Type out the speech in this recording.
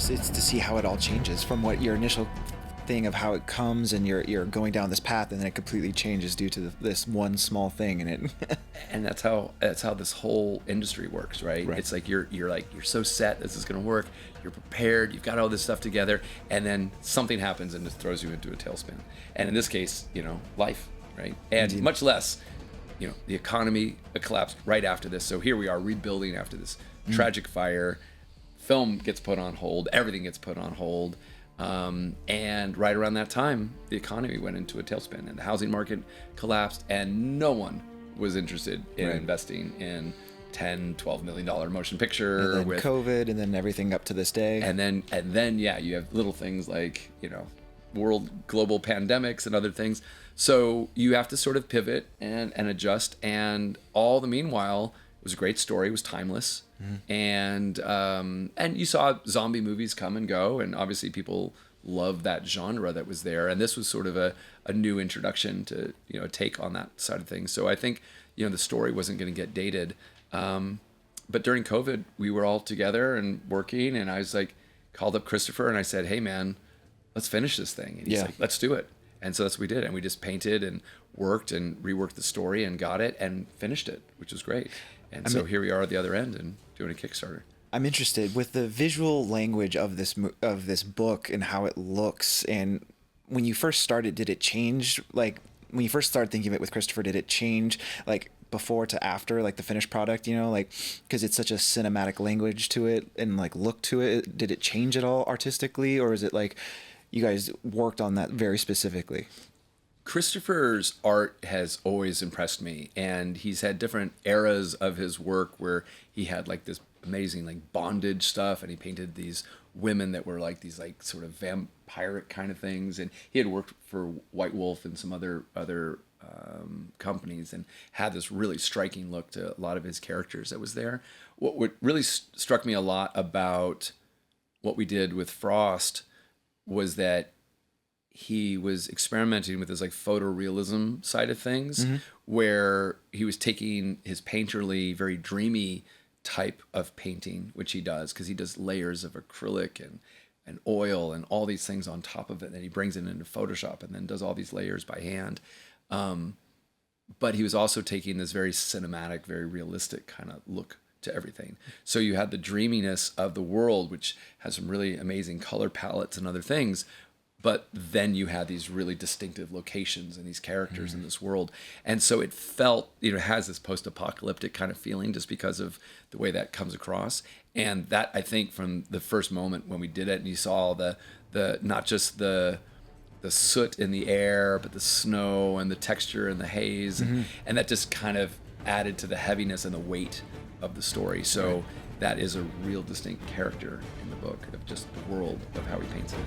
it's to see how it all changes from what your initial thing of how it comes, and you're going down this path, and then it completely changes due to this one small thing, and it and that's how this whole industry works, right? It's like you're so set, this is going to work, you're prepared, you've got all this stuff together, and then something happens and it throws you into a tailspin. And in this case, life, right? And Indeed. much less, the economy collapsed right after this. So here we are rebuilding after this tragic fire. Film gets put on hold, everything gets put on hold. And right around that time, the economy went into a tailspin, and the housing market collapsed, and no one was interested in investing in $10-12 million motion picture, and then with COVID, and then everything up to this day. and then you have little things like global pandemics and other things. So you have to sort of pivot and adjust. And all the meanwhile, it was a great story. It was timeless. And you saw zombie movies come and go, and obviously people loved that genre that was there. And this was sort of a new introduction to take on that side of things. So I think the story wasn't going to get dated. But during COVID, we were all together and working, and I was like, called up Christopher and I said, "Hey man, let's finish this thing." And he's like, "Let's do it." And so that's what we did. And we just painted and worked and reworked the story and got it and finished it, which was great. And so here we are at the other end and doing a Kickstarter. I'm interested with the visual language of this book and how it looks. And when you first started, did it change? Like when you first started thinking of it with Christopher, did it change like before to after, like the finished product? Because it's such a cinematic language to it and like look to it. Did it change at all artistically, or is it like you guys worked on that very specifically? Christopher's art has always impressed me, and he's had different eras of his work where he had like this amazing like bondage stuff, and he painted these women that were like these like sort of vampiric kind of things, and he had worked for White Wolf and some other companies and had this really striking look to a lot of his characters that was there. What really struck me a lot about what we did with Frost was that he was experimenting with his like photorealism side of things, where he was taking his painterly, very dreamy type of painting, which he does because he does layers of acrylic and oil and all these things on top of it. And then he brings it into Photoshop and then does all these layers by hand. But he was also taking this very cinematic, very realistic kind of look to everything. So you had the dreaminess of the world, which has some really amazing color palettes and other things. But then you had these really distinctive locations and these characters in this world. And so it felt, it has this post-apocalyptic kind of feeling just because of the way that comes across. And that, I think, from the first moment when we did it and you saw the not just the soot in the air, but the snow and the texture and the haze. And that just kind of added to the heaviness and the weight of the story. So that is a real distinct character in the book of just the world of how he paints it.